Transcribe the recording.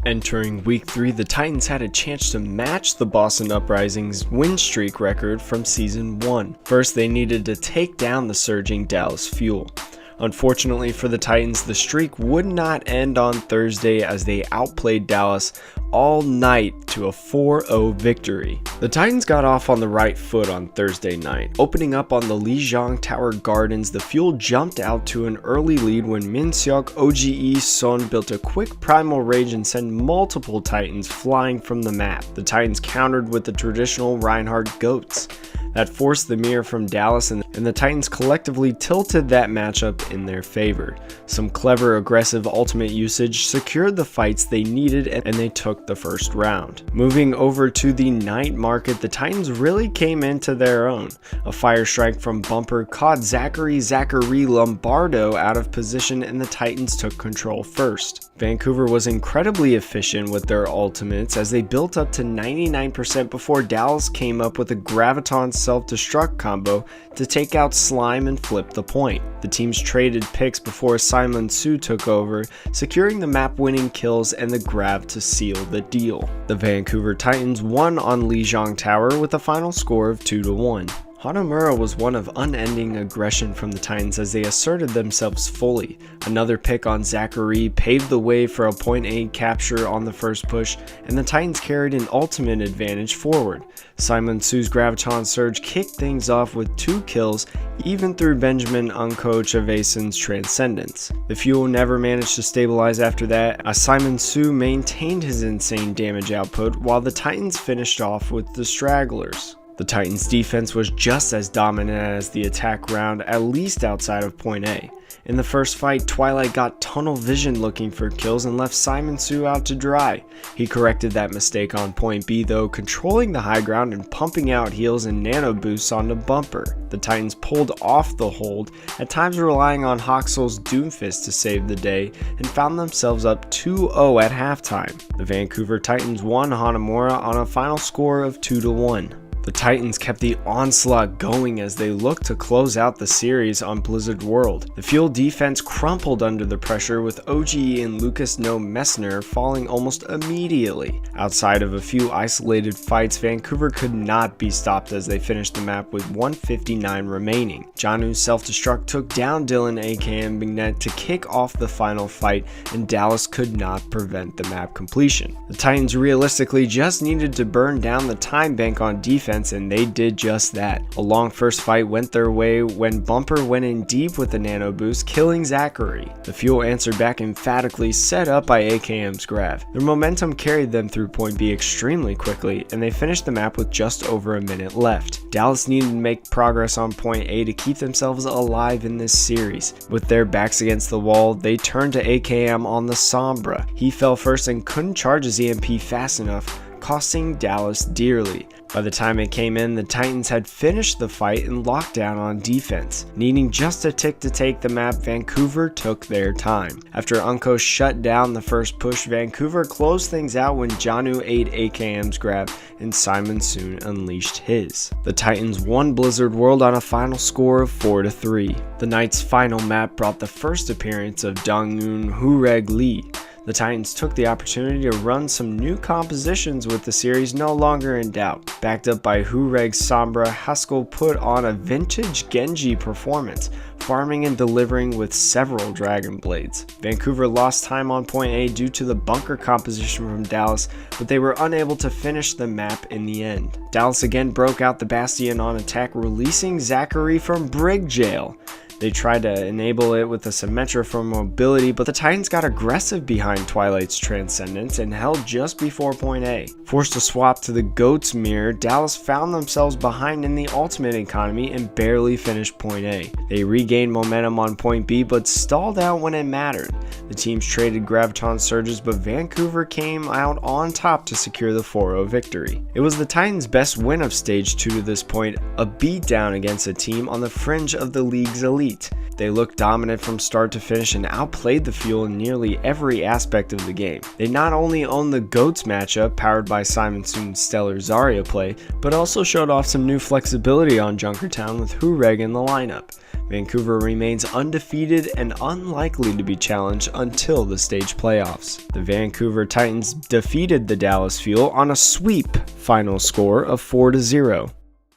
Entering Week 3, the Titans had a chance to match the Boston Uprising's win streak record from Season 1. First, they needed to take down the surging Dallas Fuel. Unfortunately for the Titans, the streak would not end on Thursday as they outplayed Dallas all night to a 4-0 victory. The Titans got off on the right foot on Thursday night. Opening up on the Lijiang Tower Gardens, the Fuel jumped out to an early lead when Minseok OGE Son built a quick primal rage and sent multiple Titans flying from the map. The Titans countered with the traditional Reinhardt goats. That forced the mirror from Dallas, and the Titans collectively tilted that matchup in their favor. Some clever aggressive ultimate usage secured the fights they needed, and they took the first round. Moving over to the night market, the Titans really came into their own. A fire strike from Bumper caught Zachary Lombardo out of position, and the Titans took control first. Vancouver was incredibly efficient with their ultimates as they built up to 99% before Dallas came up with a Graviton self-destruct combo to take out Slime and flip the point. The teams traded picks before Simon Su took over, securing the map-winning kills and the Grav to seal the deal. The Vancouver Titans won on Lijiang Tower with a final score of 2-1. Hanamura was one of unending aggression from the Titans as they asserted themselves fully. Another pick on Zachary paved the way for a point A capture on the first push, and the Titans carried an ultimate advantage forward. Simon Su's Graviton Surge kicked things off with 2 kills, even through Benjamin Unko Chaveson's Transcendence. The Fuel never managed to stabilize after that, as Simon Su maintained his insane damage output while the Titans finished off with the stragglers. The Titans' defense was just as dominant as the attack round, at least outside of point A. In the first fight, Twilight got tunnel vision looking for kills and left Simon Su out to dry. He corrected that mistake on point B though, controlling the high ground and pumping out heals and nano boosts onto Bumper. The Titans pulled off the hold, at times relying on Hoxel's Doomfist to save the day, and found themselves up 2-0 at halftime. The Vancouver Titans won Hanamura on a final score of 2-1. The Titans kept the onslaught going as they looked to close out the series on Blizzard World. The Fuel defense crumpled under the pressure with OGE and Lucas No Messner falling almost immediately. Outside of a few isolated fights, Vancouver could not be stopped as they finished the map with 159 remaining. Janu's self-destruct took down Dylan AKM Bignet to kick off the final fight, and Dallas could not prevent the map completion. The Titans realistically just needed to burn down the time bank on defense, and they did just that. A long first fight went their way when Bumper went in deep with a nano boost, killing Zachary. The Fuel answered back emphatically, set up by AKM's Grav. Their momentum carried them through point B extremely quickly, and they finished the map with just over a minute left. Dallas needed to make progress on point A to keep themselves alive in this series. With their backs against the wall, they turned to AKM on the Sombra. He fell first and couldn't charge his EMP fast enough, costing Dallas dearly. By the time it came in, the Titans had finished the fight and locked down on defense. Needing just a tick to take the map, Vancouver took their time. After Unko shut down the first push, Vancouver closed things out when Janu ate AKM's Grab and Simon soon unleashed his. The Titans won Blizzard World on a final score of 4-3. The night's final map brought the first appearance of Donghoon Hureg Lee. The Titans took the opportunity to run some new compositions with the series no longer in doubt. Backed up by Hureg's Sombra, Haskell put on a vintage Genji performance, farming and delivering with several Dragon Blades. Vancouver lost time on point A due to the bunker composition from Dallas, but they were unable to finish the map in the end. Dallas again broke out the Bastion on attack, releasing Zachary from Brig Jail. They tried to enable it with a Symmetra for mobility, but the Titans got aggressive behind Twilight's Transcendence and held just before point A. Forced to swap to the Goat's Mirror, Dallas found themselves behind in the ultimate economy and barely finished point A. They regained momentum on point B, but stalled out when it mattered. The teams traded Graviton Surges, but Vancouver came out on top to secure the 4-0 victory. It was the Titans' best win of Stage 2 to this point, a beatdown against a team on the fringe of the league's elite. beat. They looked dominant from start to finish and outplayed the Fuel in nearly every aspect of the game. They not only owned the GOATS matchup powered by Simon's stellar Zarya play, but also showed off some new flexibility on Junkertown with Hureg in the lineup. Vancouver remains undefeated and unlikely to be challenged until the stage playoffs. The Vancouver Titans defeated the Dallas Fuel on a sweep final score of 4-0.